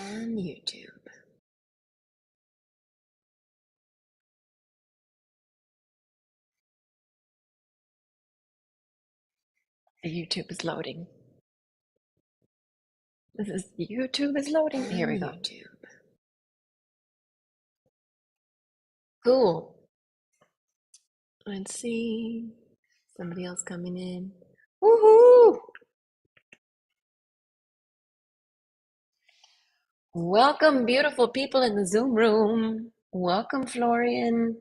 and YouTube. The YouTube is loading. YouTube is loading. Here we go. YouTube. Cool. Let's see. Somebody else coming in. Woohoo! Welcome, beautiful people in the Zoom room. Welcome, Florian.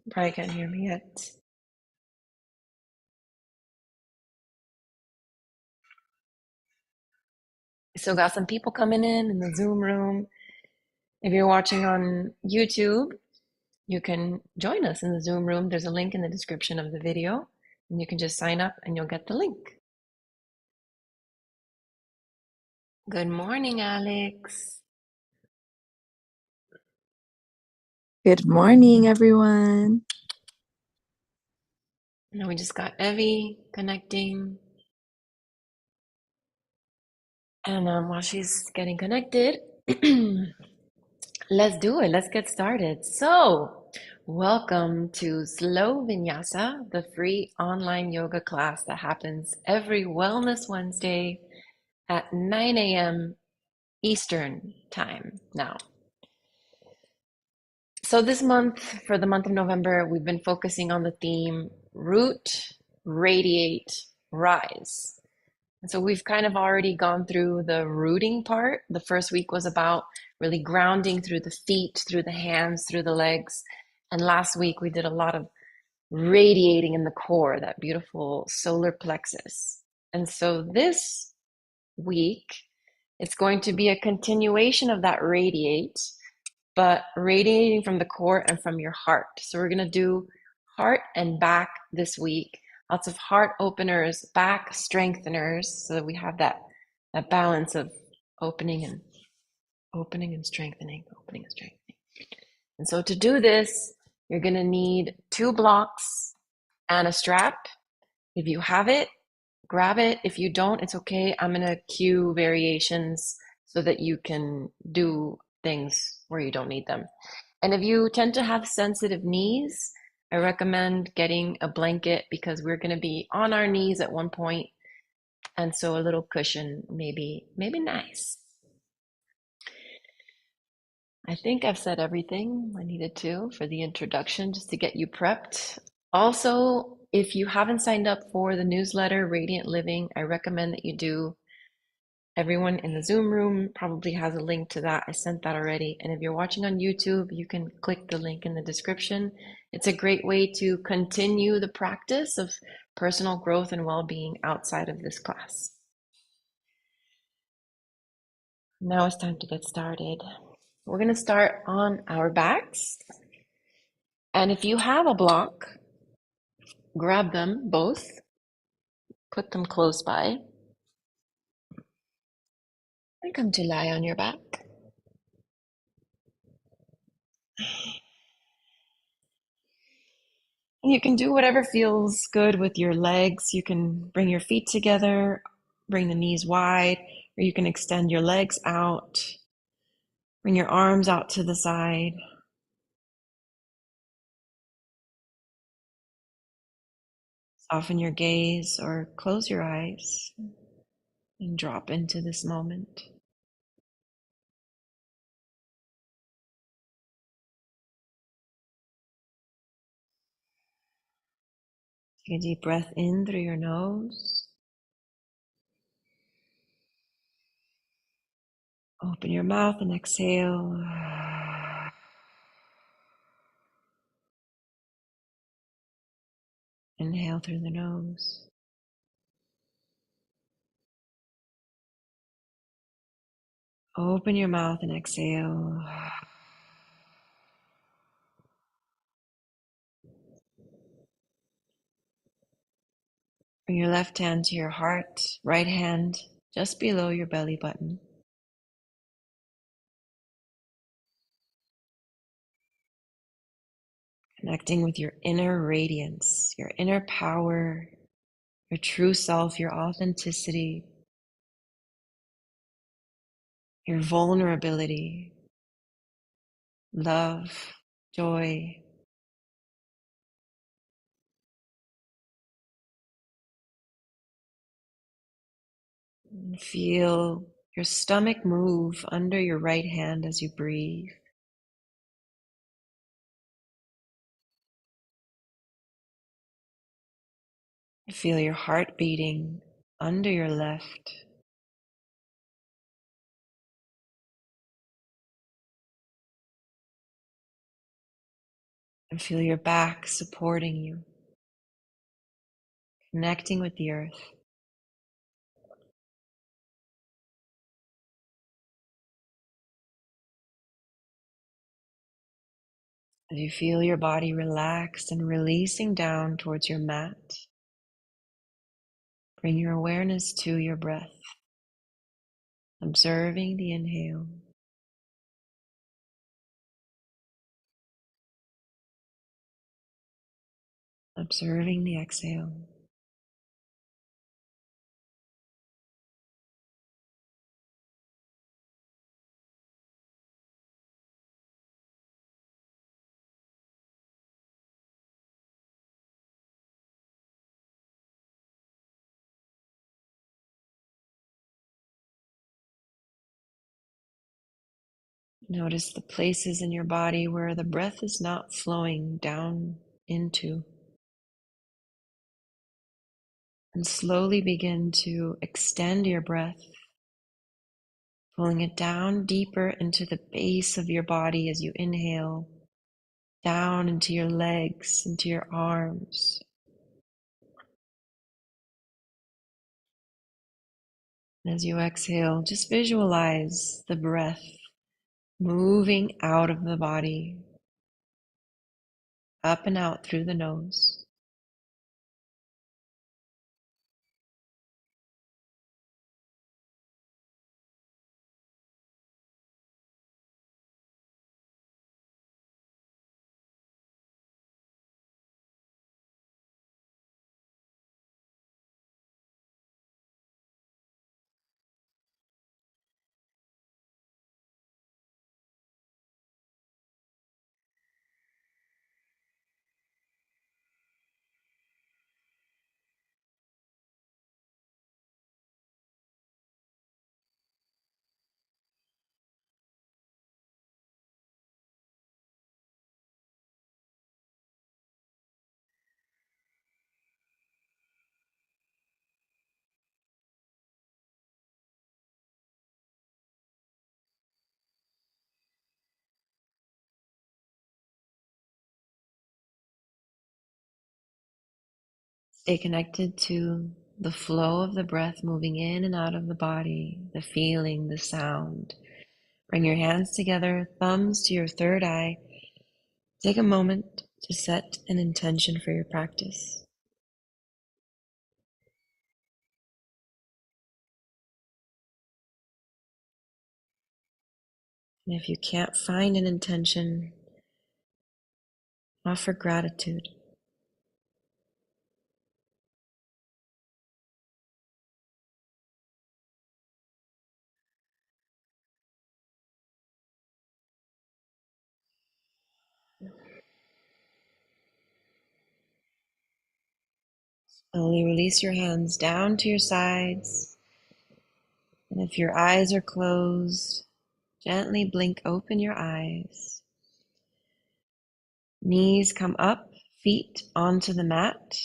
Probably can't hear me yet. Still got some people coming in the Zoom room. If you're watching on YouTube, you can join us in the Zoom room. There's a link in the description of the video, and you can just sign up and you'll get the link. Good morning, Alex. Good morning, everyone. Now we just got Evie connecting. And while she's getting connected, let's do it. Let's get started. So, welcome to Slow Vinyasa, the free online yoga class that happens every Wellness Wednesday at 9 a.m. Eastern time now. So this month, for the month of November, we've been focusing on the theme Root, Radiate, Rise. And so we've kind of already gone through the rooting part. The first week was about really grounding through the feet, through the hands, through the legs. And last week we did a lot of radiating in the core, that beautiful solar plexus. And so this week, it's going to be a continuation of that radiate, but radiating from the core and from your heart. So we're going to do heart and back this week. Lots of heart openers, back strengtheners, so that we have that balance of opening and strengthening, opening and strengthening. And so to do this, you're going to need 2 blocks and a strap. If you have it, grab it. If you don't, it's okay. I'm going to cue variations so that you can do things where you don't need them. And if you tend to have sensitive knees, I recommend getting a blanket because we're going to be on our knees at one point, and so a little cushion maybe nice. I think I've said everything I needed to for the introduction, just to get you prepped. Also, if you haven't signed up for the newsletter, Radiant Living, I recommend that you do. Everyone in the Zoom room probably has a link to that. I sent that already. And if you're watching on YouTube, you can click the link in the description. It's a great way to continue the practice of personal growth and well-being outside of this class. Now it's time to get started. We're going to start on our backs. And if you have a block, grab them both, put them close by, and come to lie on your back. You can do whatever feels good with your legs. You can bring your feet together, bring the knees wide, or you can extend your legs out, bring your arms out to the side. Soften your gaze or close your eyes and drop into this moment. Take a deep breath in through your nose. Open your mouth and exhale. Inhale through the nose. Open your mouth and exhale. Bring your left hand to your heart, right hand just below your belly button. Connecting with your inner radiance, your inner power, your true self, your authenticity. your vulnerability, love, joy. And feel your stomach move under your right hand as you breathe. Feel your heart beating under your left. And feel your back supporting you, connecting with the earth. As you feel your body relaxed and releasing down towards your mat, bring your awareness to your breath, observing the inhale, observing the exhale. Notice the places in your body where the breath is not flowing down into. And slowly begin to extend your breath, pulling it down deeper into the base of your body as you inhale, down into your legs, into your arms. And as you exhale, just visualize the breath moving out of the body, up and out through the nose. Stay connected to the flow of the breath moving in and out of the body, the feeling, the sound. Bring your hands together, thumbs to your third eye. Take a moment to set an intention for your practice. And if you can't find an intention, offer gratitude. Slowly release your hands down to your sides. And if your eyes are closed, gently blink open your eyes. Knees come up, feet onto the mat,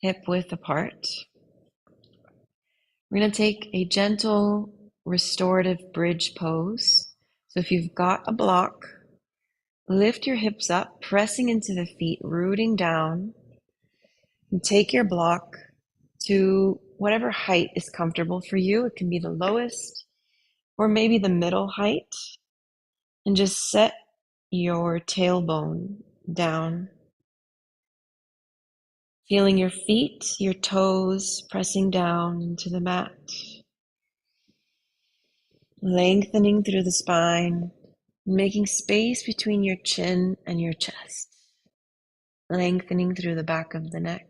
hip width apart. We're going to take a gentle restorative bridge pose. So if you've got a block, lift your hips up, pressing into the feet, rooting down. And take your block to whatever height is comfortable for you. It can be the lowest or maybe the middle height. And just set your tailbone down. Feeling your feet, your toes pressing down into the mat. Lengthening through the spine, making space between your chin and your chest. Lengthening through the back of the neck.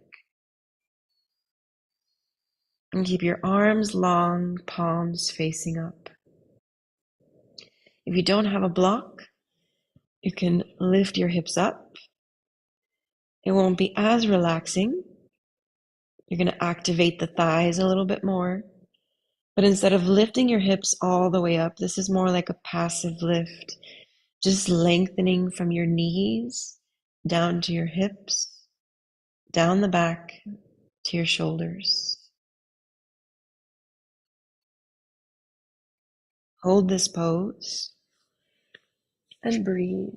And keep your arms long, palms facing up. If you don't have a block, you can lift your hips up. It won't be as relaxing. You're going to activate the thighs a little bit more. But instead of lifting your hips all the way up, this is more like a passive lift, just lengthening from your knees down to your hips, down the back to your shoulders. Hold this pose and breathe.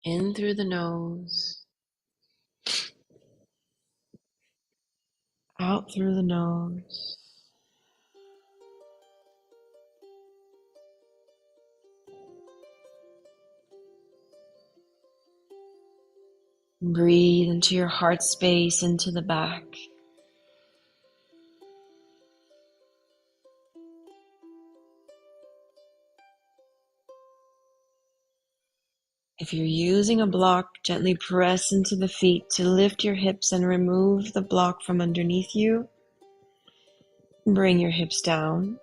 In through the nose, out through the nose. Breathe into your heart space, into the back. If you're using a block, gently press into the feet to lift your hips and remove the block from underneath you. Bring your hips down.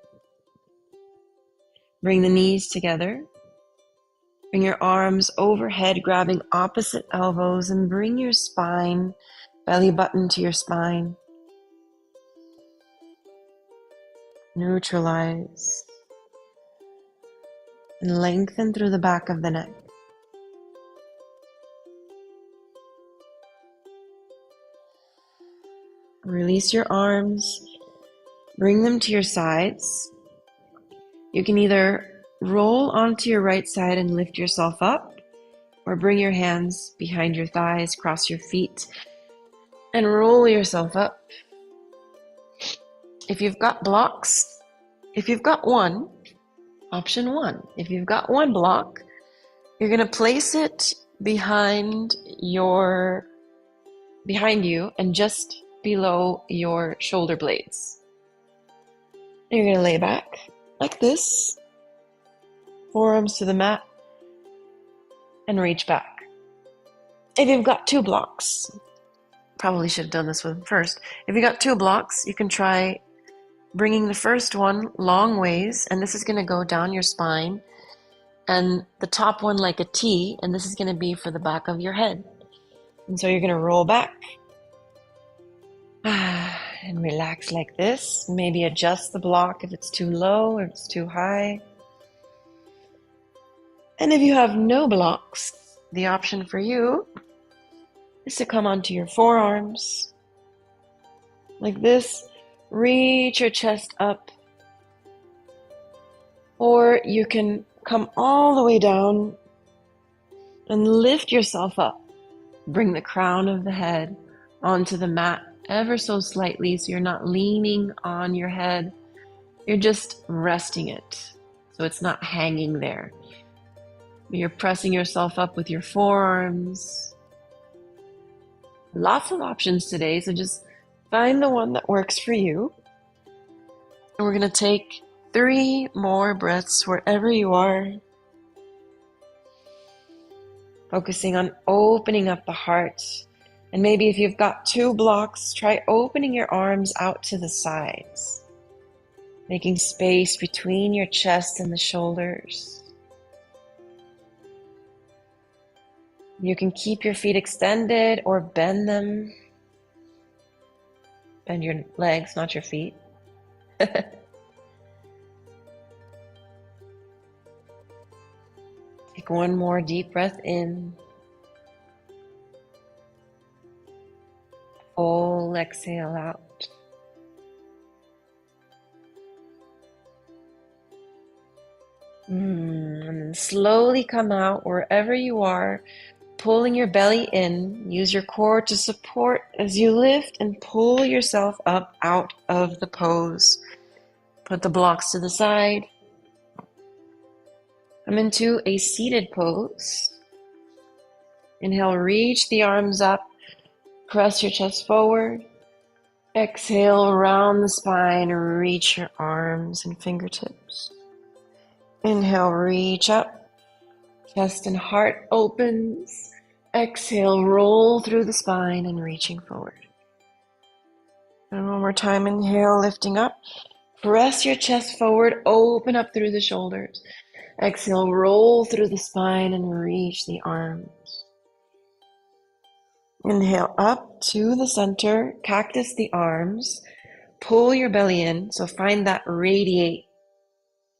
Bring the knees together. Bring your arms overhead, grabbing opposite elbows, and bring your spine, belly button to your spine. Neutralize. And lengthen through the back of the neck. Release your arms. Bring them to your sides. You can either roll onto your right side and lift yourself up, or bring your hands behind your thighs, cross your feet, and roll yourself up. If you've got blocks, if you've got one, option one, if you've got one block, you're going to place it behind you and just below your shoulder blades. You're going to lay back like this, forearms to the mat, and reach back. If you've got two blocks, probably should have done this one first. If you got two blocks, you can try bringing the first one long ways, and this is going to go down your spine, and the top one like a T, and this is going to be for the back of your head. And so you're going to roll back and relax like this. Maybe adjust the block if it's too low, if it's too high. And if you have no blocks, the option for you is to come onto your forearms like this. Reach your chest up, or you can come all the way down and lift yourself up. Bring the crown of the head onto the mat ever so slightly, so you're not leaning on your head. You're just resting it, so it's not hanging there. You're pressing yourself up with your forearms. Lots of options today, so just find the one that works for you. And we're going to take 3 more breaths wherever you are. Focusing on opening up the heart. And maybe if you've got 2 blocks, try opening your arms out to the sides. Making space between your chest and the shoulders. You can keep your feet extended or bend them. Bend your legs, not your feet. Take one more deep breath in. Full exhale out. And then slowly come out wherever you are, pulling your belly in. Use your core to support as you lift and pull yourself up out of the pose. Put the blocks to the side. Come into a seated pose. Inhale, reach the arms up. Press your chest forward. Exhale, round the spine. Reach your arms and fingertips. Inhale, reach up. Chest and heart opens. Exhale, roll through the spine and reaching forward. And one more time, inhale, lifting up. Press your chest forward, open up through the shoulders. Exhale, roll through the spine and reach the arms. Inhale up to the center, cactus the arms. Pull your belly in, so find that radiate.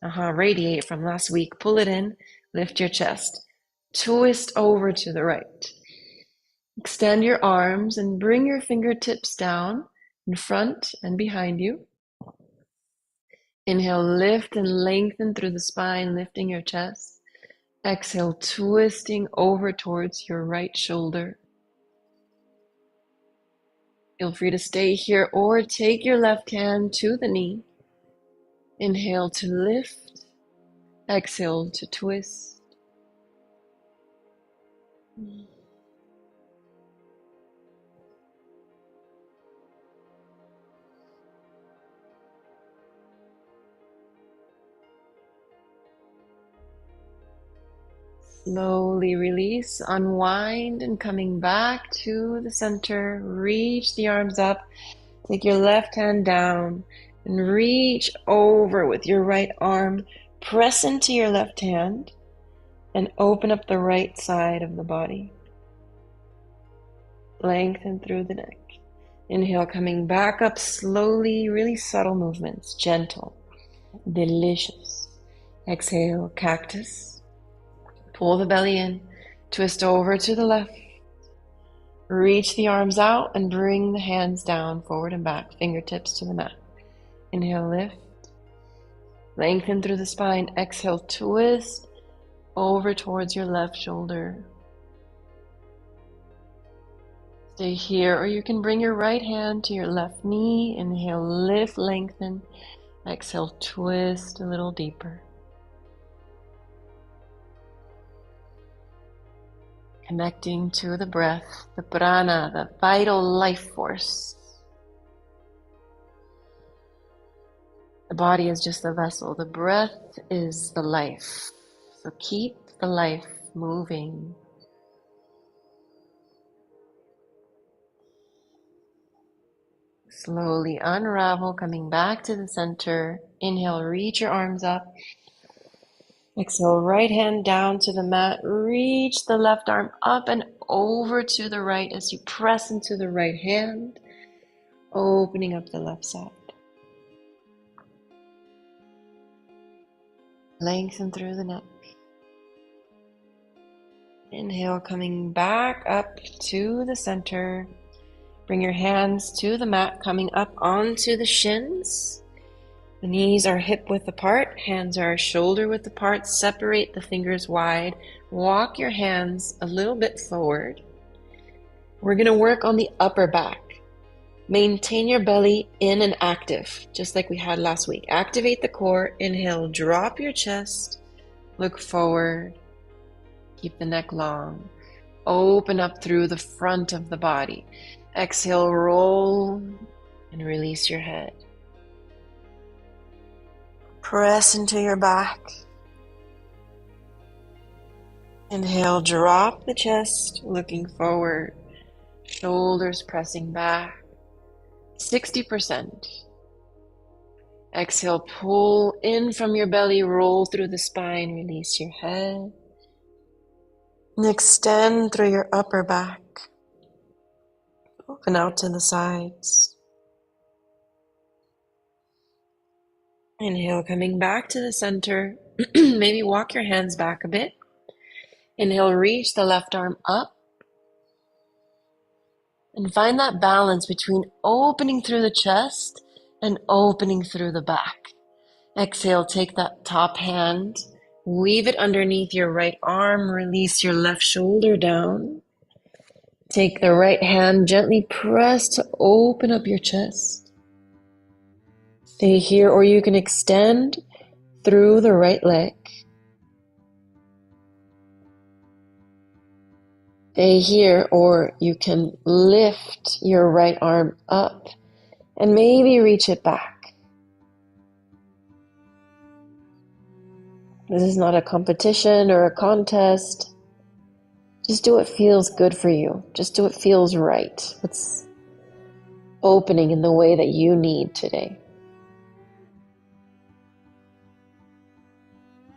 Radiate from last week. Pull it in, lift your chest. Twist over to the right. Extend your arms and bring your fingertips down in front and behind you. Inhale, lift and lengthen through the spine, lifting your chest. Exhale, twisting over towards your right shoulder. Feel free to stay here or take your left hand to the knee. Inhale to lift. Exhale to twist. Slowly release, unwind, and coming back to the center, reach the arms up. Take your left hand down and reach over with your right arm. Press into your left hand and open up the right side of the body. Lengthen through the neck. Inhale, coming back up slowly, really subtle movements, gentle, delicious. Exhale, cactus. Pull the belly in, twist over to the left. Reach the arms out and bring the hands down, forward and back, fingertips to the mat. Inhale, lift. Lengthen through the spine. Exhale, twist over towards your left shoulder. Stay here, or you can bring your right hand to your left knee. Inhale, lift, lengthen. Exhale, twist a little deeper. Connecting to the breath, the prana, the vital life force. The body is just the vessel. The breath is the life. So keep the life moving. Slowly unravel, coming back to the center. Inhale, reach your arms up. Exhale, right hand down to the mat. Reach the left arm up and over to the right as you press into the right hand, opening up the left side. Lengthen through the neck. Inhale, coming back up to the center. Bring your hands to the mat, coming up onto the shins. The knees are hip width apart, hands are shoulder width apart. Separate the fingers wide. Walk your hands a little bit forward. We're going to work on the upper back. Maintain your belly in and active, just like we had last week. Activate the core. Inhale, drop your chest. Look forward. Keep the neck long. Open up through the front of the body. Exhale, roll and release your head. Press into your back. Inhale, drop the chest, looking forward. Shoulders pressing back. 60%. Exhale, pull in from your belly, roll through the spine, release your head. And extend through your upper back. Open out to the sides. Inhale, coming back to the center. Maybe walk your hands back a bit. Inhale, reach the left arm up. And find that balance between opening through the chest and opening through the back. Exhale, take that top hand, weave it underneath your right arm, release your left shoulder down. Take the right hand, gently press to open up your chest. Stay here, or you can extend through the right leg. Stay here, or you can lift your right arm up and maybe reach it back. This is not a competition or a contest. Just do what feels good for you. Just do what feels right. What's opening in the way that you need today.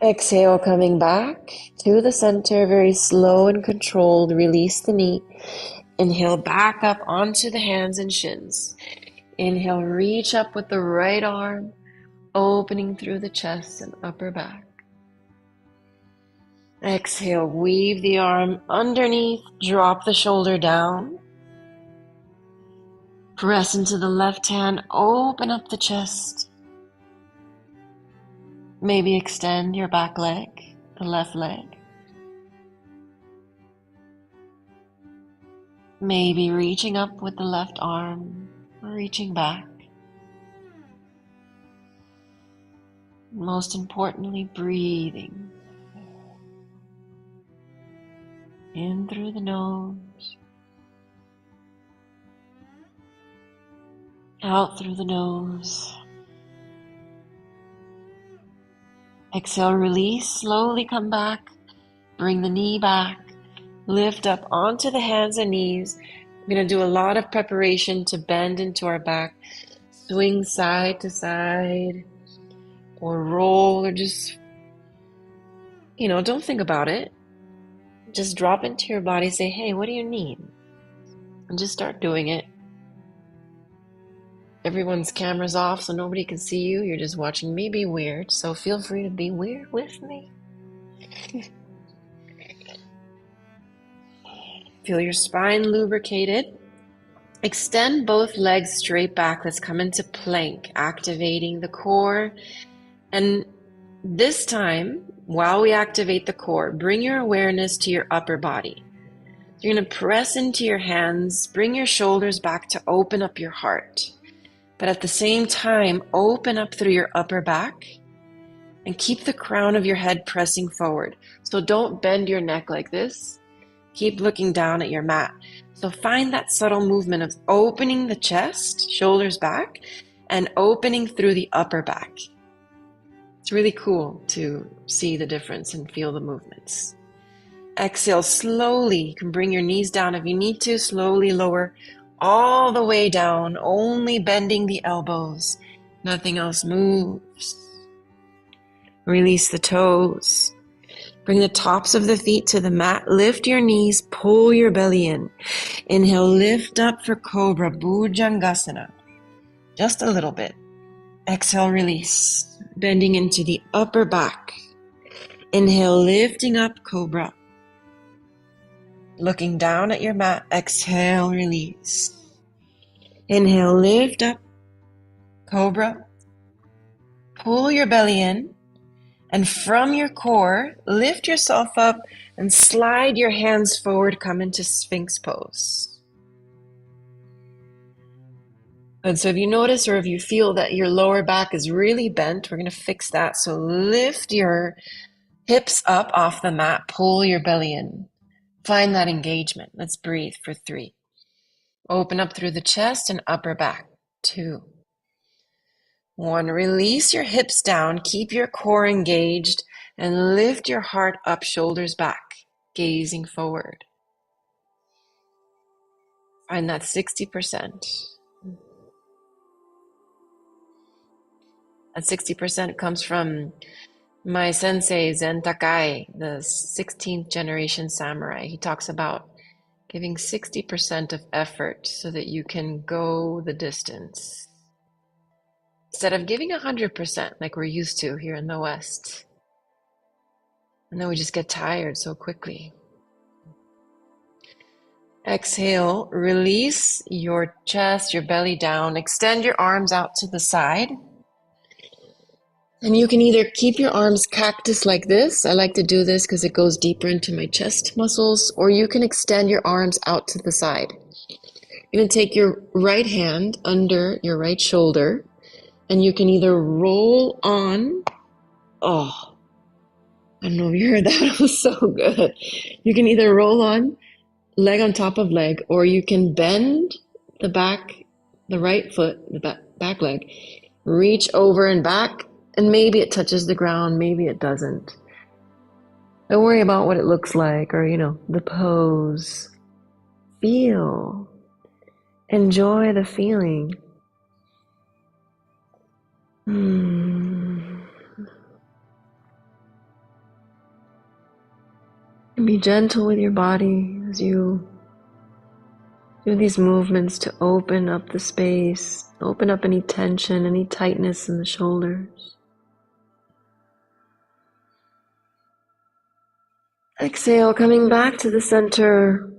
Exhale, coming back to the center, very slow and controlled. Release the knee. Inhale, back up onto the hands and shins. Inhale, reach up with the right arm, opening through the chest and upper back. Exhale, weave the arm underneath, drop the shoulder down. Press into the left hand, open up the chest. Maybe extend your back leg, the left leg. Maybe reaching up with the left arm, or reaching back. Most importantly, breathing. In through the nose, out through the nose. Exhale, release, slowly come back. Bring the knee back. Lift up onto the hands and knees. We're going to do a lot of preparation to bend into our back. Swing side to side or roll, or just, don't think about it. Just drop into your body. Say, hey, what do you need? And just start doing it. Everyone's camera's off, so nobody can see you. You're just watching me be weird. So feel free to be weird with me. Feel your spine lubricated. Extend both legs straight back. Let's come into plank, activating the core. And this time, while we activate the core, bring your awareness to your upper body. You're going to press into your hands, bring your shoulders back to open up your heart. But at the same time, open up through your upper back and keep the crown of your head pressing forward. So don't bend your neck like this. Keep looking down at your mat. So find that subtle movement of opening the chest, shoulders back, and opening through the upper back. It's really cool to see the difference and feel the movements. Exhale slowly. You can bring your knees down if you need to. Slowly lower all the way down, only bending the elbows. Nothing else moves. Release the toes. Bring the tops of the feet to the mat. Lift your knees, pull your belly in. Inhale, lift up for Cobra, Bhujangasana. Just a little bit. Exhale, release. Bending into the upper back. Inhale, lifting up, Cobra. Looking down at your mat. Exhale, release. Inhale, lift up, Cobra. Pull your belly in. And from your core, lift yourself up and slide your hands forward. Come into Sphinx pose. And so if you notice or if you feel that your lower back is really bent, we're going to fix that. So lift your hips up off the mat. Pull your belly in. Find that engagement. Let's breathe for 3. Open up through the chest and upper back. 2. 1. Release your hips down. Keep your core engaged and lift your heart up, shoulders back, gazing forward. Find that 60%. That 60% comes from my sensei, Zen Takai, the 16th generation samurai. He talks about giving 60% of effort so that you can go the distance, instead of giving 100% like we're used to here in the West. And then we just get tired so quickly. Exhale, release your chest, your belly down. Extend your arms out to the side. And you can either keep your arms cactus like this. I like to do this because it goes deeper into my chest muscles. Or you can extend your arms out to the side. You're going to take your right hand under your right shoulder. And you can either roll on. Oh, I don't know if you heard that. It was so good. You can either roll on, leg on top of leg, or you can bend the right foot, the back leg, reach over and back, and maybe it touches the ground, maybe it doesn't. Don't worry about what it looks like or, the pose. Feel. Enjoy the feeling. Be gentle with your body as you do these movements to open up the space, open up any tension, any tightness in the shoulders. Exhale, coming back to the center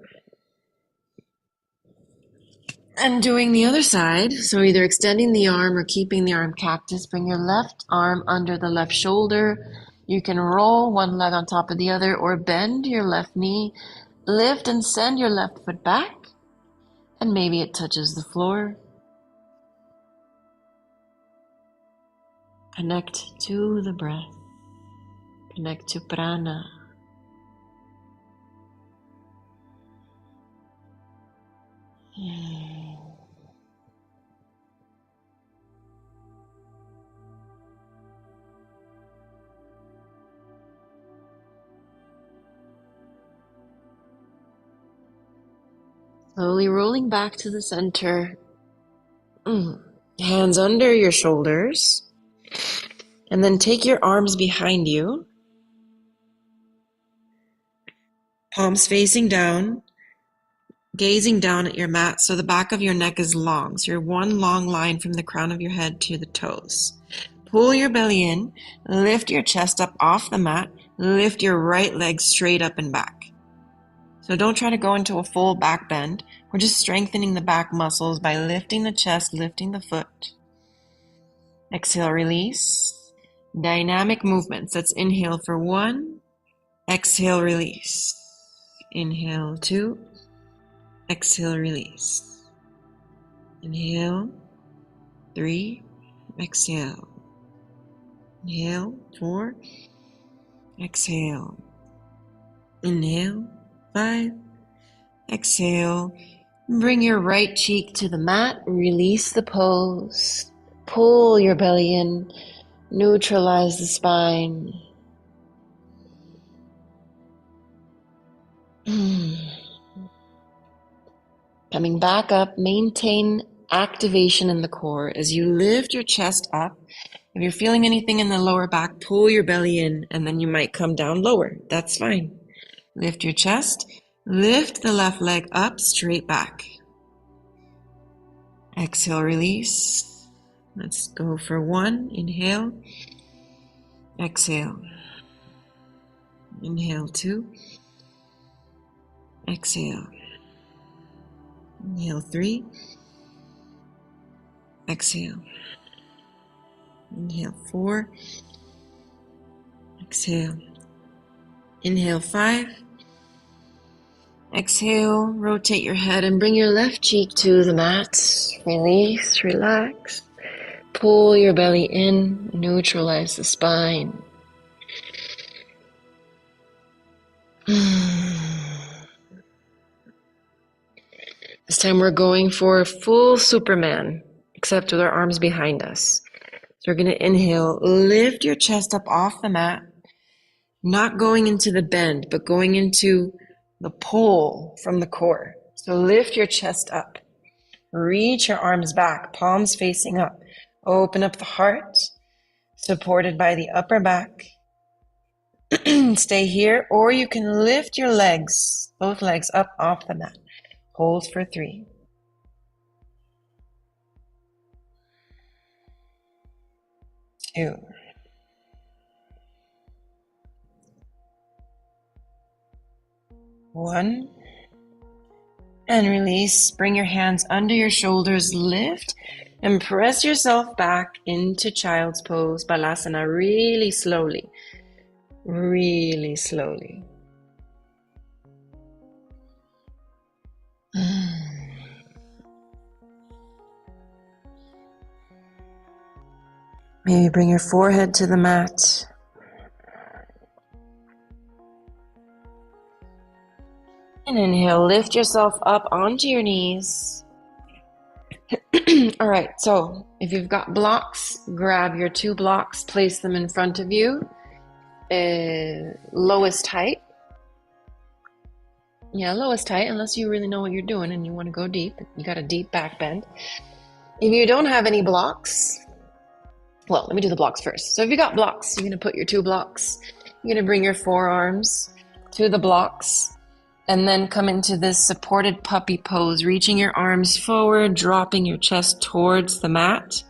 and doing the other side. So either extending the arm or keeping the arm cactus. Bring your left arm under the left shoulder. You can roll one leg on top of the other or bend your left knee. Lift and send your left foot back. And maybe it touches the floor. Connect to the breath. Connect to prana. Slowly rolling back to the center. Hands under your shoulders. And then take your arms behind you. Palms facing down. Gazing down at your mat so the back of your neck is long. So you're one long line from the crown of your head to the toes. Pull your belly in. Lift your chest up off the mat. Lift your right leg straight up and back. So don't try to go into a full back bend. We're just strengthening the back muscles by lifting the chest, lifting the foot. Exhale, release. Dynamic movements. Let's inhale for 1. Exhale, release. Inhale, 2. Exhale, release. Inhale, 3. Exhale. Inhale, 4. Exhale. Inhale, 5. Exhale. Bring your right cheek to the mat. Release the pose. Pull your belly in. Neutralize the spine. Coming back up, maintain activation in the core as you lift your chest up. If you're feeling anything in the lower back, pull your belly in and then you might come down lower. That's fine. Lift your chest. Lift the left leg up, straight back. Exhale, release. Let's go for 1. Inhale. Exhale. Inhale, 2. Exhale. Inhale, 3. Exhale. Inhale, 4. Exhale. Inhale, 5. Exhale, rotate your head and bring your left cheek to the mat. Release, relax. Pull your belly in, neutralize the spine. This time we're going for full Superman, except with our arms behind us. So we're going to inhale, lift your chest up off the mat, not going into the bend, but going into the pull from the core. So lift your chest up, reach your arms back, palms facing up, open up the heart, supported by the upper back. Stay here, or you can lift your legs, both legs up off the mat. Hold for 3. 2. 1. And release. Bring your hands under your shoulders, lift, and press yourself back into child's pose, balasana, really slowly. Really slowly. Maybe bring your forehead to the mat. And inhale, lift yourself up onto your knees. All right, so if you've got blocks, grab your 2 blocks, place them in front of you. Lowest height. Yeah, lowest height, unless you really know what you're doing and you want to go deep. You got a deep back bend. If you don't have any blocks, well, let me do the blocks first. So if you got blocks, you're going to put your 2 blocks. You're going to bring your forearms to the blocks, and then come into this supported puppy pose, reaching your arms forward, dropping your chest towards the mat.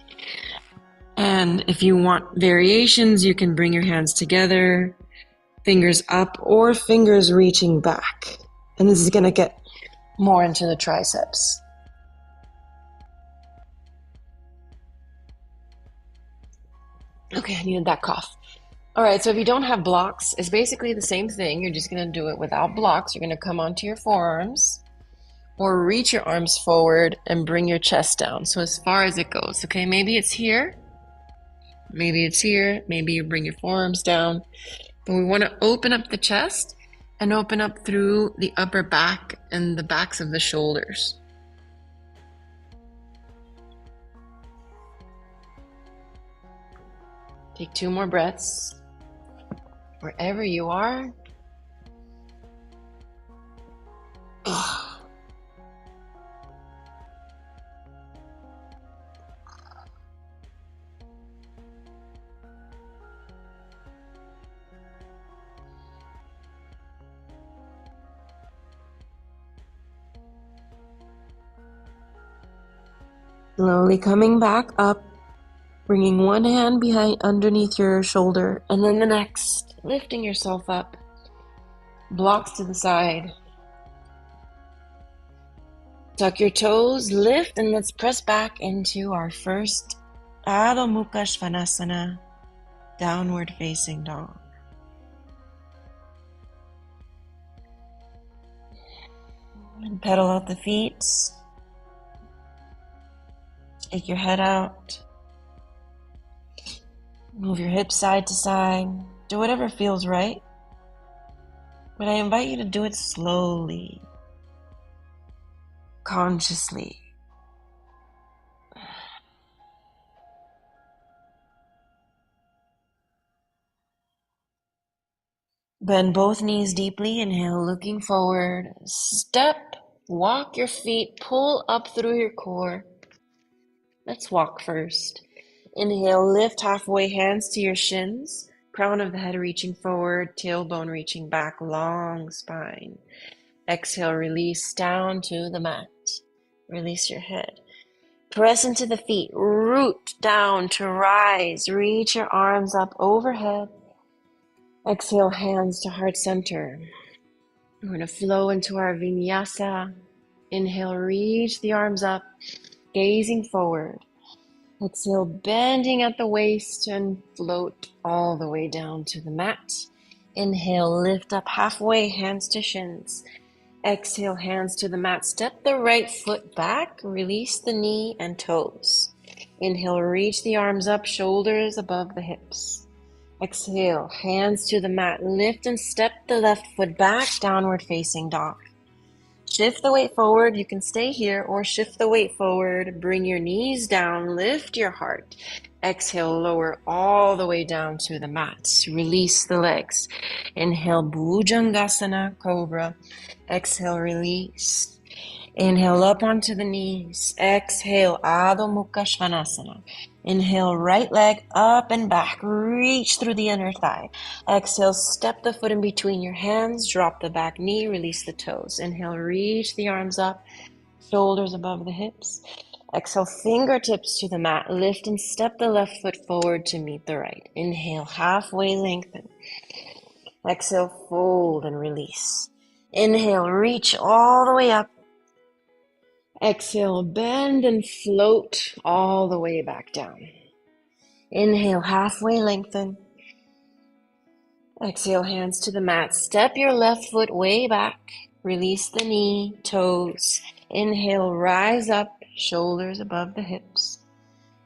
And if you want variations, you can bring your hands together, fingers up or fingers reaching back. And this is going to get more into the triceps. Okay, I needed that cough. All right, so if you don't have blocks, it's basically the same thing. You're just going to do it without blocks. You're going to come onto your forearms or reach your arms forward and bring your chest down. So as far as it goes, okay, maybe it's here. Maybe it's here. Maybe you bring your forearms down. But we want to open up the chest and open up through the upper back and the backs of the shoulders. Take 2 more breaths. Wherever you are. Slowly coming back up, bringing one hand behind underneath your shoulder, and then the next, lifting yourself up, blocks to the side. Tuck your toes, lift, and let's press back into our first Adho Mukha Svanasana, downward facing dog. And pedal out the feet. Take your head out. Move your hips side to side. Do whatever feels right. But I invite you to do it slowly, consciously. Bend both knees deeply. Inhale, looking forward. Step, walk your feet, pull up through your core. Let's walk first. Inhale, lift halfway, hands to your shins. Crown of the head reaching forward, tailbone reaching back, long spine. Exhale, release down to the mat. Release your head. Press into the feet, root down to rise. Reach your arms up overhead. Exhale, hands to heart center. We're going to flow into our vinyasa. Inhale, reach the arms up, gazing forward. Exhale, bending at the waist and float all the way down to the mat. Inhale, lift up halfway, hands to shins. Exhale, hands to the mat. Step the right foot back, release the knee and toes. Inhale, reach the arms up, shoulders above the hips. Exhale, hands to the mat. Lift and step the left foot back, downward facing dog. Shift the weight forward. You can stay here or shift the weight forward. Bring your knees down. Lift your heart. Exhale, lower all the way down to the mat. Release the legs. Inhale, Bhujangasana, Cobra. Exhale, release. Inhale, up onto the knees. Exhale, Adho Mukha Svanasana. Inhale, right leg up and back. Reach through the inner thigh. Exhale, step the foot in between your hands. Drop the back knee. Release the toes. Inhale, reach the arms up. Shoulders above the hips. Exhale, fingertips to the mat. Lift and step the left foot forward to meet the right. Inhale, halfway lengthen. Exhale, fold and release. Inhale, reach all the way up. Exhale, bend and float all the way back down. Inhale, halfway lengthen. Exhale, hands to the mat. Step your left foot way back. Release the knee, toes. Inhale, rise up, shoulders above the hips.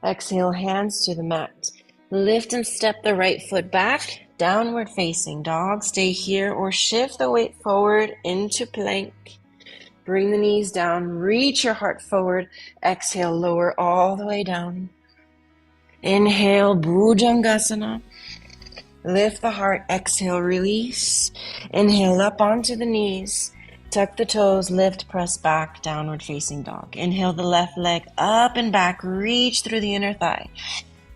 Exhale, hands to the mat. Lift and step the right foot back, downward facing dog. Stay here or shift the weight forward into plank. Bring the knees down, reach your heart forward. Exhale, lower all the way down. Inhale, Bhujangasana. Lift the heart, exhale, release. Inhale, up onto the knees. Tuck the toes, lift, press back, downward facing dog. Inhale the left leg up and back, reach through the inner thigh.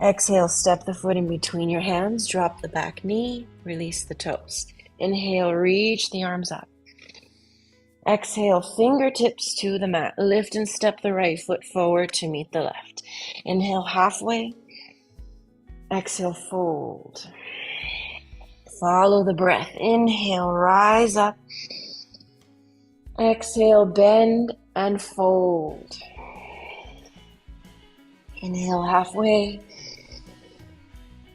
Exhale, step the foot in between your hands, drop the back knee, release the toes. Inhale, reach the arms up. Exhale, fingertips to the mat. Lift and step the right foot forward to meet the left. Inhale, halfway. Exhale, fold. Follow the breath. Inhale, rise up. Exhale, bend and fold. Inhale, halfway.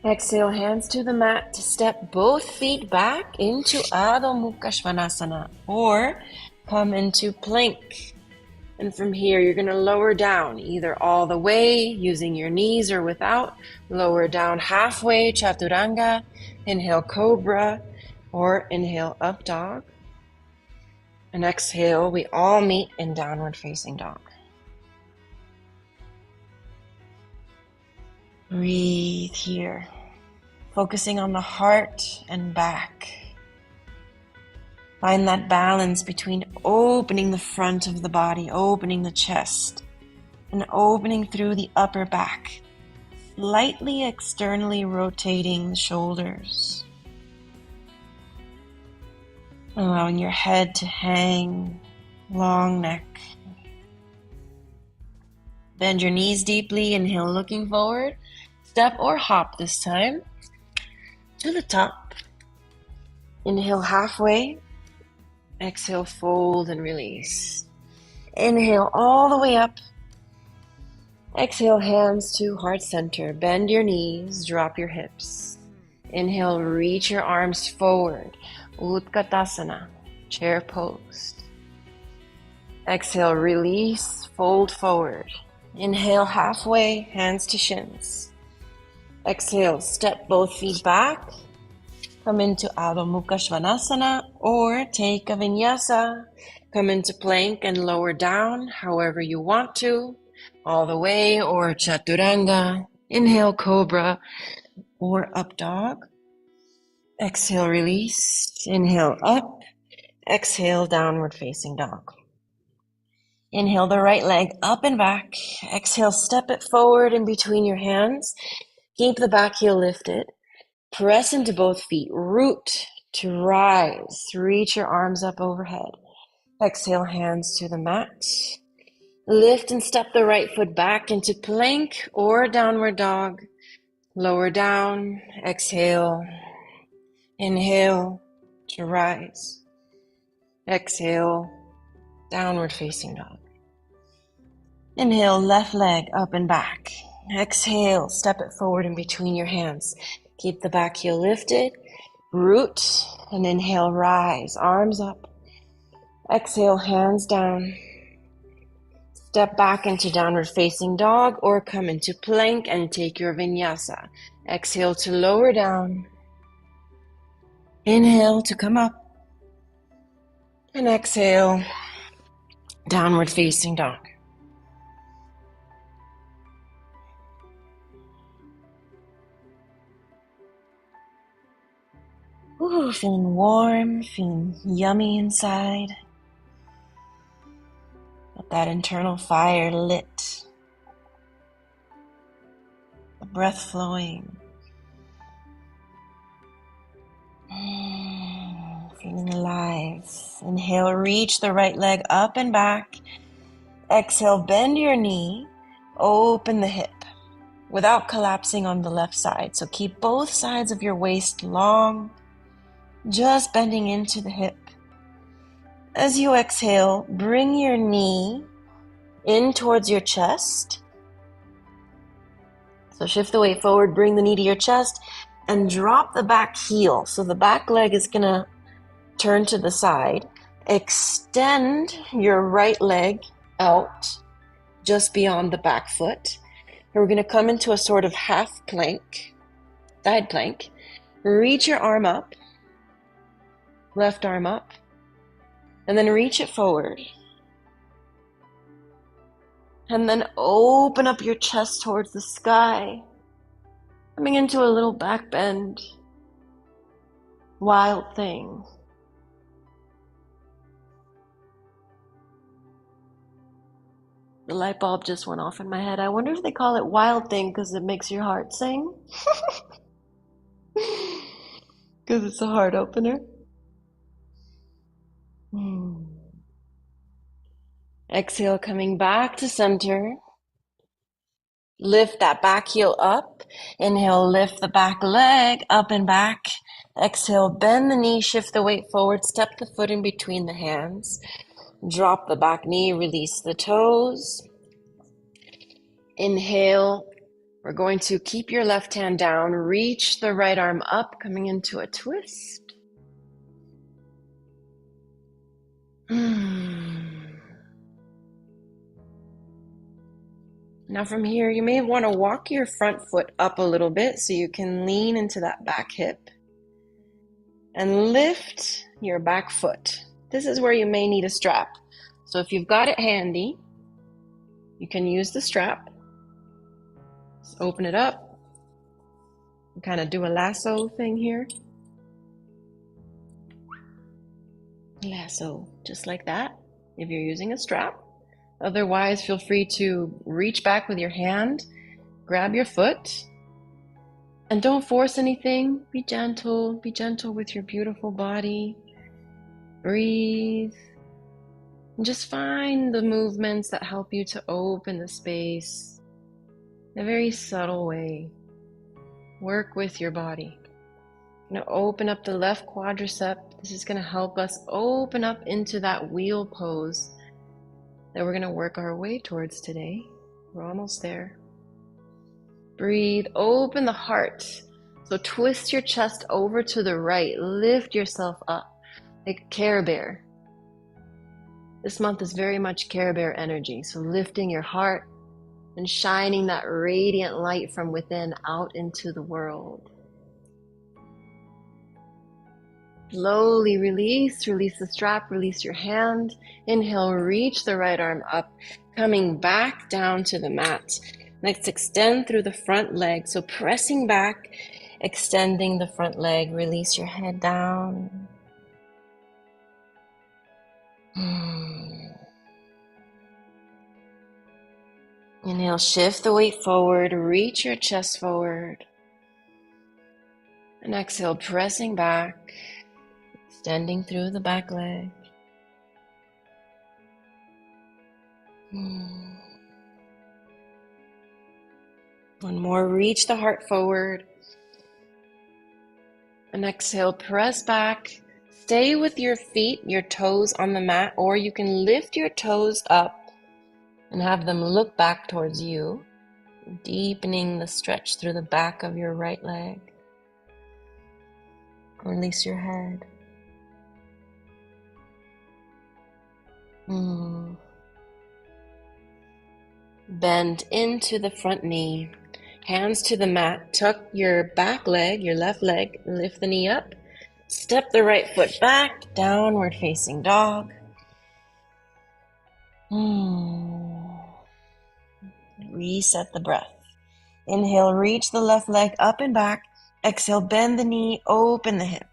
Exhale, hands to the mat to step both feet back into Urdhva Dhanurasana or come into plank. And from here, you're going to lower down either all the way using your knees or without. Lower down halfway, Chaturanga. Inhale, Cobra, or inhale, Up Dog. And exhale, we all meet in Downward Facing Dog. Breathe here, focusing on the heart and back. Find that balance between opening the front of the body, opening the chest, and opening through the upper back, slightly externally rotating the shoulders. Allowing your head to hang, long neck. Bend your knees deeply, inhale, looking forward. Step or hop this time to the top. Inhale, halfway. Exhale, fold and release. Inhale all the way up. Exhale, hands to heart center. Bend your knees, drop your hips. Inhale, reach your arms forward. Utkatasana, chair pose. Exhale, release, fold forward. Inhale, halfway, hands to shins. Exhale, step both feet back. Come into Adho Mukha Svanasana or take a vinyasa. Come into plank and lower down however you want to. All the way or Chaturanga. Inhale, Cobra or Up Dog. Exhale, release. Inhale, up. Exhale, Downward Facing Dog. Inhale the right leg up and back. Exhale, step it forward in between your hands. Keep the back heel lifted. Press into both feet. Root to rise. Reach your arms up overhead. Exhale, hands to the mat. Lift and step the right foot back into plank or downward dog. Lower down. Exhale. Inhale to rise. Exhale, downward facing dog. Inhale, left leg up and back. Exhale, step it forward in between your hands. Keep the back heel lifted. Root and inhale, rise. Arms up. Exhale, hands down. Step back into downward facing dog or come into plank and take your vinyasa. Exhale to lower down. Inhale to come up. And exhale, downward facing dog. Ooh, feeling warm, feeling yummy inside. Got that internal fire lit. The breath flowing. Feeling alive. Inhale, reach the right leg up and back. Exhale, bend your knee. Open the hip without collapsing on the left side. So keep both sides of your waist long, just bending into the hip. As you exhale, bring your knee in towards your chest. So shift the weight forward, bring the knee to your chest, and drop the back heel. So the back leg is going to turn to the side. Extend your right leg out just beyond the back foot. And we're going to come into a sort of half plank, side plank. Reach your arm up, left arm up, and then reach it forward. And then open up your chest towards the sky, coming into a little back bend. Wild thing. The light bulb just went off in my head. I wonder if they call it wild thing because it makes your heart sing. Because it's a heart opener. Exhale, coming back to center. Lift that back heel up. Inhale, lift the back leg up and back. Exhale, bend the knee, shift the weight forward, step the foot in between the hands. Drop the back knee, release the toes. Inhale, we're going to keep your left hand down, reach the right arm up, coming into a twist. Now from here, you may want to walk your front foot up a little bit so you can lean into that back hip and lift your back foot. This is where you may need a strap. So if you've got it handy, you can use the strap. Just open it up and kind of do a lasso thing here. Lasso, just like that, if you're using a strap. Otherwise, feel free to reach back with your hand, grab your foot, and don't force anything. Be gentle with your beautiful body. Breathe. And just find the movements that help you to open the space in a very subtle way. Work with your body. Now open up the left quadricep. This is going to help us open up into that wheel pose that we're going to work our way towards today. We're almost there. Breathe, open the heart. So twist your chest over to the right. Lift yourself up like Care Bear. This month is very much Care Bear energy. So lifting your heart and shining that radiant light from within out into the world. Slowly release the strap, release your hand. Inhale, reach the right arm up, coming back down to the mat. Next, extend through the front leg. So pressing back, extending the front leg. Release your head down. Inhale, shift the weight forward, reach your chest forward. And exhale, pressing back. Extending through the back leg. One more, reach the heart forward. And exhale, press back. Stay with your feet, your toes on the mat, or you can lift your toes up and have them look back towards you, deepening the stretch through the back of your right leg. Release your head. Bend into the front knee, hands to the mat, tuck your back leg, your left leg, lift the knee up, step the right foot back, downward facing dog. Reset the breath. Inhale, reach the left leg up and back. Exhale, bend the knee, open the hip.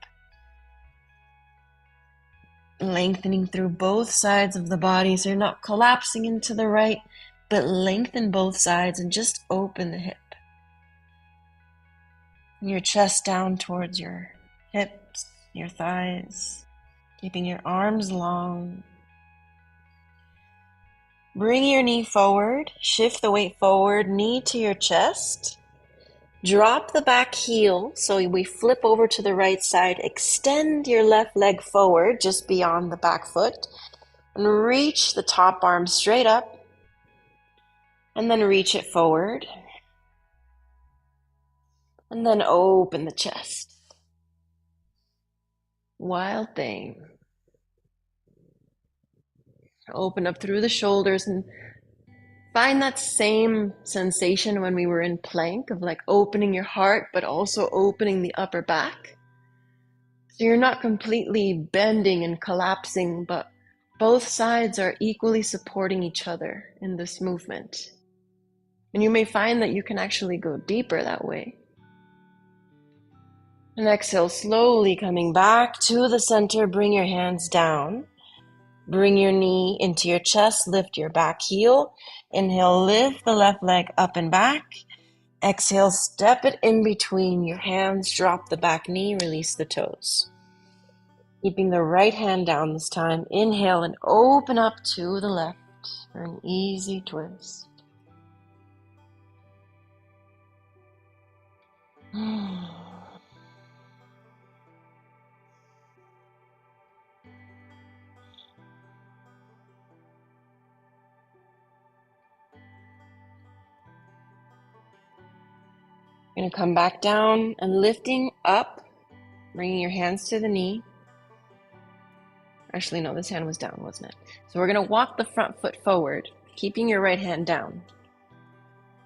Lengthening through both sides of the body so you're not collapsing into the right, but lengthen both sides and just open the hip. Your chest down towards your hips, your thighs, keeping your arms long. Bring your knee forward, shift the weight forward, knee to your chest. Drop the back heel so we flip over to the right side. Extend your left leg forward just beyond the back foot and reach the top arm straight up and then reach it forward and then open the chest. Wild thing. Open up through the shoulders and find that same sensation when we were in plank of like opening your heart, but also opening the upper back. So you're not completely bending and collapsing, but both sides are equally supporting each other in this movement. And you may find that you can actually go deeper that way. And exhale, slowly coming back to the center, bring your hands down. Bring your knee into your chest, lift your back heel. Inhale, lift the left leg up and back. Exhale, step it in between your hands, drop the back knee, release the toes. Keeping the right hand down this time. Inhale and open up to the left. for an easy twist. You're going to come back down and lifting up, bringing your hands to the knee. Actually, no, this hand was down, wasn't it? So we're going to walk the front foot forward, keeping your right hand down.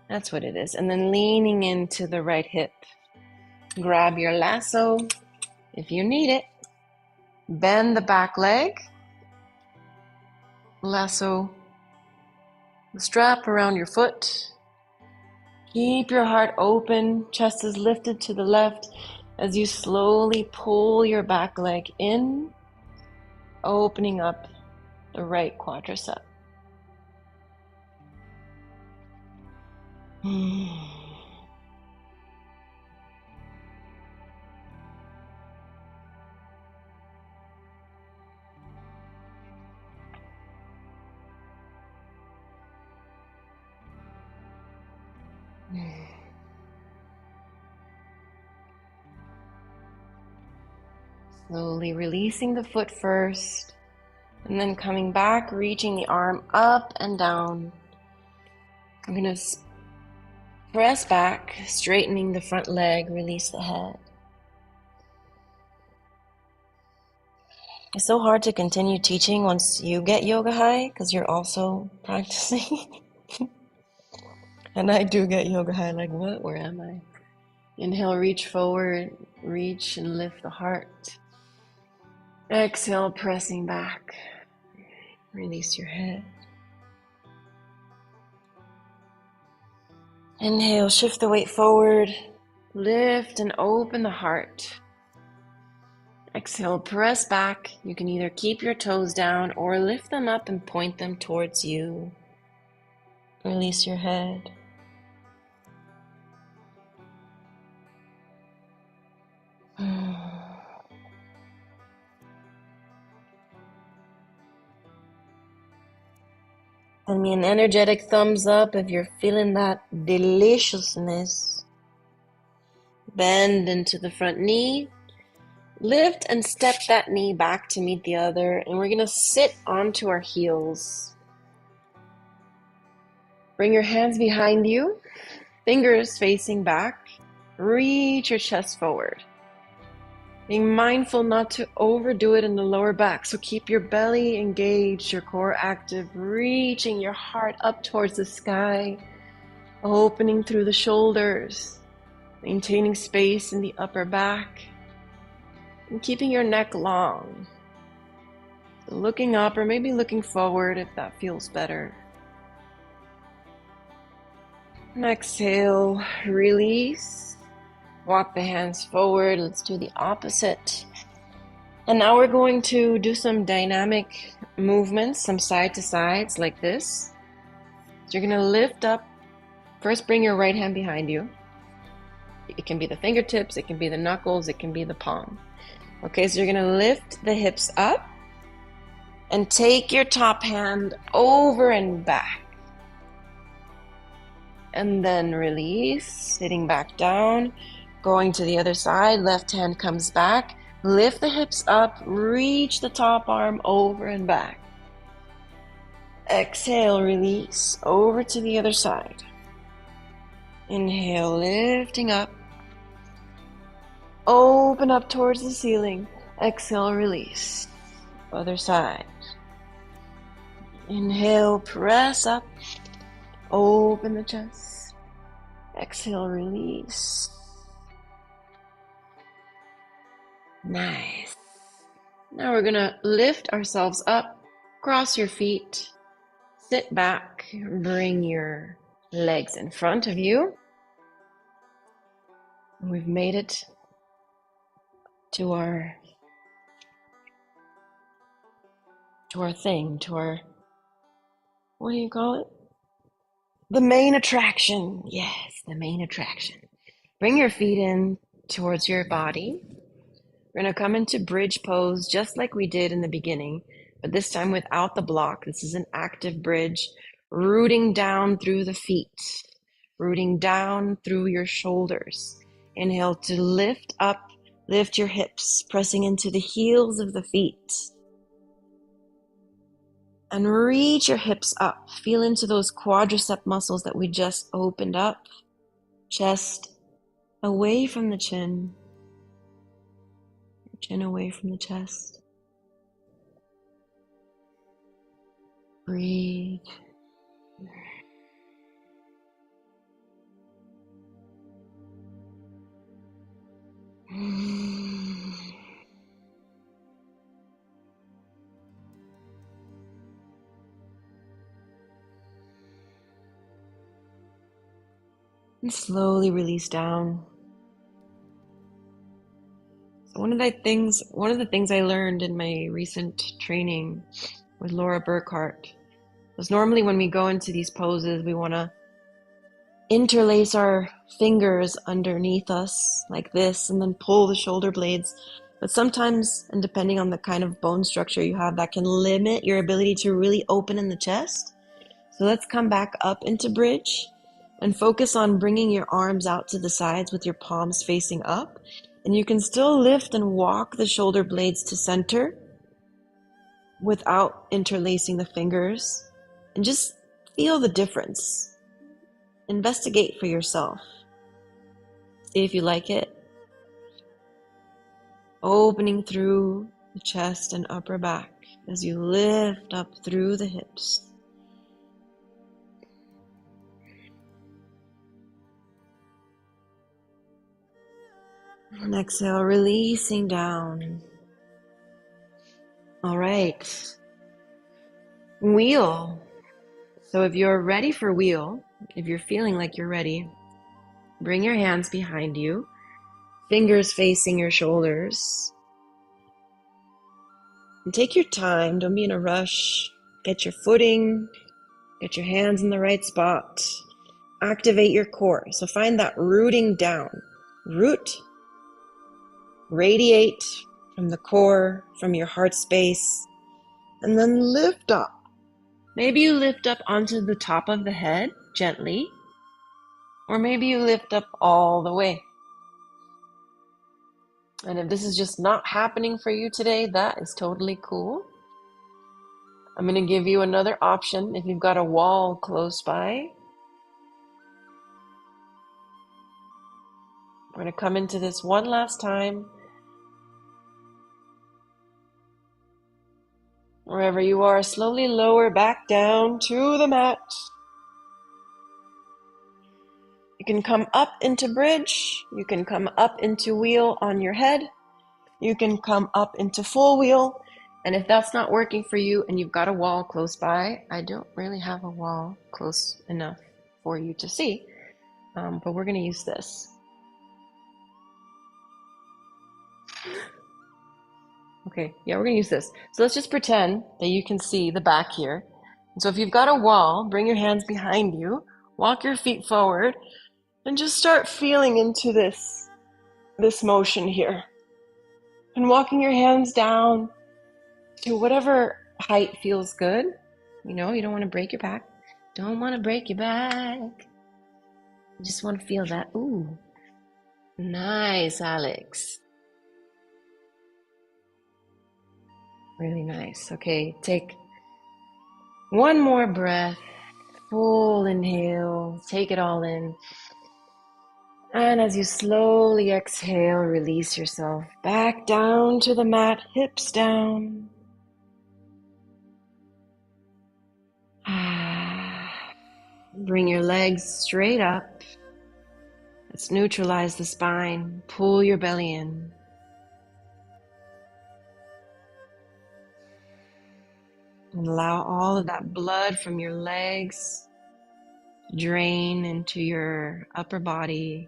That's what it is. And then leaning into the right hip. Grab your lasso if you need it. Bend the back leg. Lasso the strap around your foot. Keep your heart open. Chest is lifted to the left as you slowly pull your back leg in, opening up the right quadricep. Slowly releasing the foot first, and then coming back, reaching the arm up and down. I'm going to press back, straightening the front leg, release the head. It's so hard to continue teaching once you get yoga high because you're also practicing. And I do get yoga high, like what? Where am I? Inhale, reach forward, reach and lift the heart. Exhale, pressing back. Release your head. Inhale, shift the weight forward. Lift and open the heart. Exhale, press back. You can either keep your toes down or lift them up and point them towards you. Release your head. Send me an energetic thumbs up if you're feeling that deliciousness. Bend into the front knee. Lift and step that knee back to meet the other, and we're going to sit onto our heels. Bring your hands behind you, fingers facing back. Reach your chest forward. Being mindful not to overdo it in the lower back, so keep your belly engaged, your core active, reaching your heart up towards the sky, opening through the shoulders, maintaining space in the upper back. And keeping your neck long. So looking up or maybe looking forward if that feels better. And exhale, release. Walk the hands forward. Let's do the opposite. And now we're going to do some dynamic movements, some side to sides like this. So you're going to lift up. First, bring your right hand behind you. It can be the fingertips, it can be the knuckles, it can be the palm. Okay, so you're going to lift the hips up and take your top hand over and back. And then release, sitting back down, going to the other side. Left hand comes back. Lift the hips up, reach the top arm over and back. Exhale, release, over to the other side. Inhale, lifting up. Open up towards the ceiling. Exhale, release. Other side. Inhale, press up. Open the chest. Exhale, release. Nice. Now we're going to lift ourselves up. Cross your feet. Sit back. Bring your legs in front of you. We've made it to our thing, to our, what do you call it? The main attraction. Yes, the main attraction. Bring your feet in towards your body. We're going to come into bridge pose just like we did in the beginning. but this time without the block. This is an active bridge, rooting down through the feet, rooting down through your shoulders. Inhale to lift up, lift your hips, pressing into the heels of the feet. And reach your hips up. Feel into those quadricep muscles that we just opened up. Chest away from the chin. Chin away from the chest. Breathe. And slowly release down. So one of the things I learned in my recent training with Laura Burkhart was normally when we go into these poses, we want to interlace our fingers underneath us like this and then pull the shoulder blades. But sometimes, and depending on the kind of bone structure you have, that can limit your ability to really open in the chest. So let's come back up into bridge and focus on bringing your arms out to the sides with your palms facing up. And you can still lift and walk the shoulder blades to center without interlacing the fingers. And just feel the difference. Investigate for yourself. See if you like it. Opening through the chest and upper back as you lift up through the hips. And exhale, releasing down. All right. Wheel. So if you're ready for wheel, if you're feeling like you're ready, bring your hands behind you, fingers facing your shoulders. And take your time, don't be in a rush. Get your footing, get your hands in the right spot. Activate your core. So find that rooting down. Root, radiate from the core, from your heart space, and then lift up. Maybe you lift up onto the top of the head gently, or maybe you lift up all the way. And if this is just not happening for you today, that is totally cool. I'm going to give you another option if you've got a wall close by. We're going to come into this one last time. Wherever you are, slowly lower back down to the mat. You can come up into bridge. You can come up into wheel on your head. You can come up into full wheel. And if that's not working for you and you've got a wall close by, I don't really have a wall close enough for you to see, but we're going to use this. Okay, yeah, we're going to use this. So let's just pretend that you can see the back here. So if you've got a wall, bring your hands behind you, walk your feet forward, and just start feeling into this motion here. And walking your hands down to whatever height feels good. You know, you don't want to break your back. Don't want to break your back. You just want to feel that. Ooh, nice, Alex. Really nice. Okay, take one more breath. Full inhale. Take it all in. And as you slowly exhale, release yourself back down to the mat, hips down. Bring your legs straight up. Let's neutralize the spine. Pull your belly in. And allow all of that blood from your legs to drain into your upper body,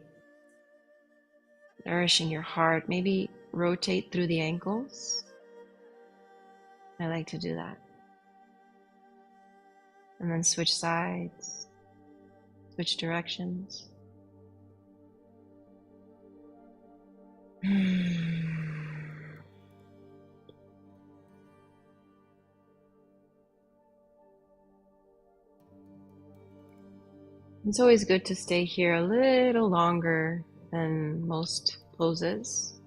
nourishing your heart. Maybe rotate through the ankles. I like to do that. And then switch sides, switch directions. It's always good to stay here a little longer than most poses.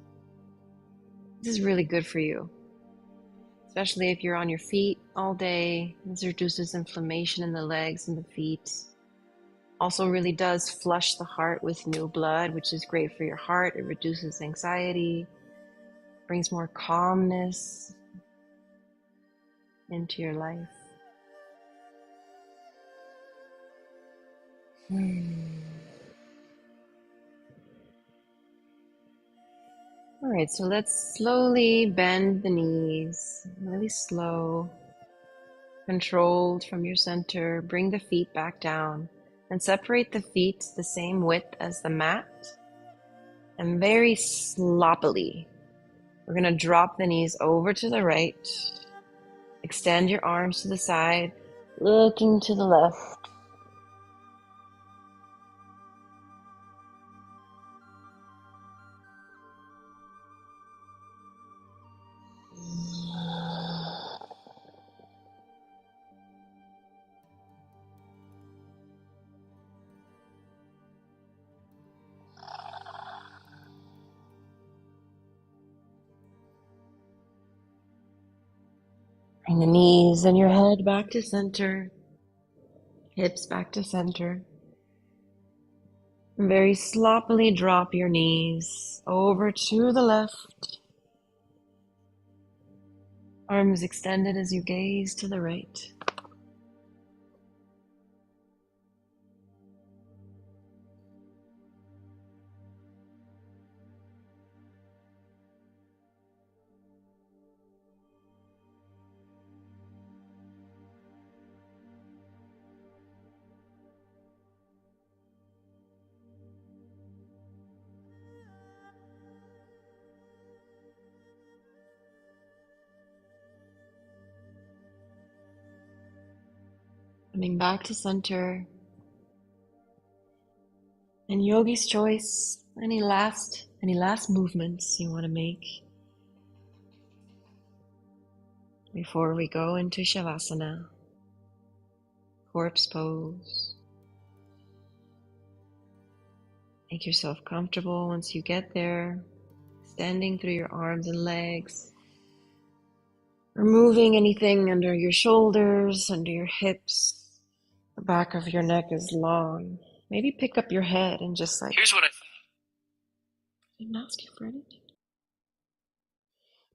This is really good for you, especially if you're on your feet all day. This reduces inflammation in the legs and the feet. Also really does flush the heart with new blood, which is great for your heart. It reduces anxiety, brings more calmness into your life. All right, so let's slowly bend the knees, really slow, controlled from your center. Bring the feet back down and separate the feet the same width as the mat. And very sloppily, we're going to drop the knees over to the right. Extend your arms to the side, looking to the left. Bring the knees and your head back to center, hips back to center. And very sloppily drop your knees over to the left. Arms extended as you gaze to the right. Coming back to center. And yogi's choice, any last movements you want to make before we go into Shavasana, corpse pose. Make yourself comfortable once you get there, extending through your arms and legs, removing anything under your shoulders, under your hips. The back of your neck is long. Maybe pick up your head and just like, Here's what I didn't ask you for anything.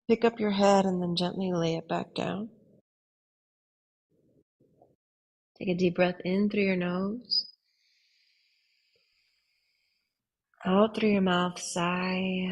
Pick up your head and then gently lay it back down. Take a deep breath in through your nose. Out through your mouth, sigh.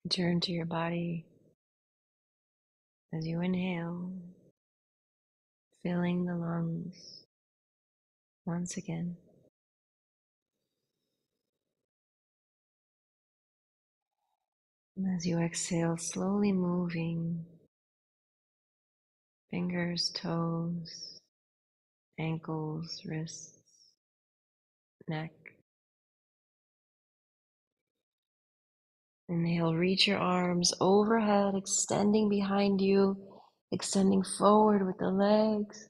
Turn to your body as you inhale, filling the lungs once again. And as you exhale, slowly moving Fingers, toes, ankles, wrists, neck. Inhale, reach your arms overhead, extending behind you, extending forward with the legs.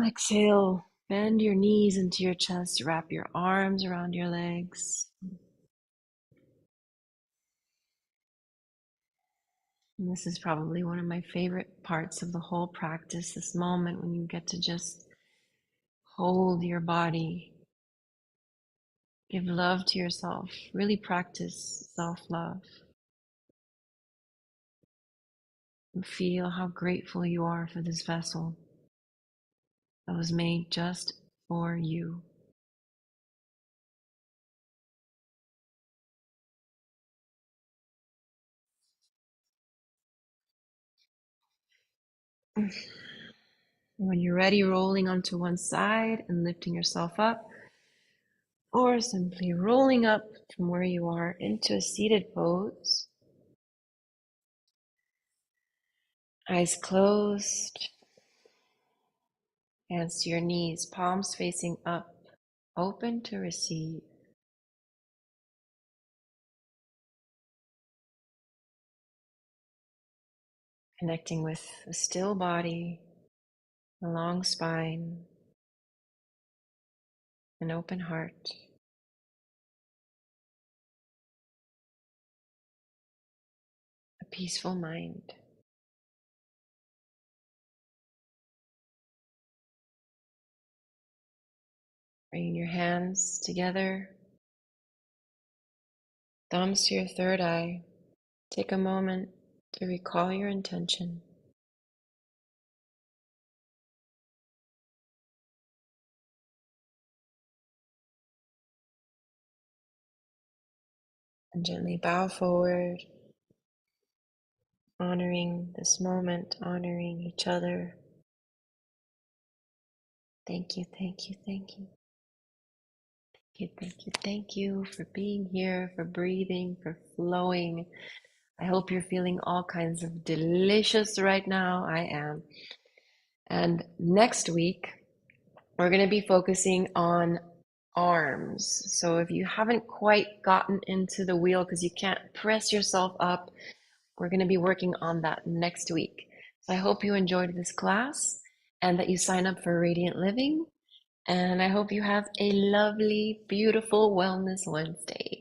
Exhale, bend your knees into your chest, wrap your arms around your legs. And this is probably one of my favorite parts of the whole practice, this moment when you get to just hold your body, give love to yourself, really practice self-love. And feel how grateful you are for this vessel that was made just for you. When you're ready, rolling onto one side and lifting yourself up, or simply rolling up from where you are into a seated pose. Eyes closed, hands to your knees, palms facing up, open to receive. Connecting with a still body, a long spine, an open heart. A peaceful mind. Bringing your hands together, thumbs to your third eye. Take a moment to recall your intention. And gently bow forward, honoring this moment, honoring each other. Thank you, thank you, thank you. Thank you for being here, for breathing, for flowing. I hope you're feeling all kinds of delicious right now. I am. And next week, we're going to be focusing on arms. So if you haven't quite gotten into the wheel because you can't press yourself up, we're going to be working on that next week. So I hope you enjoyed this class and that you sign up for Radiant Living. And I hope you have a lovely, beautiful Wellness Wednesday.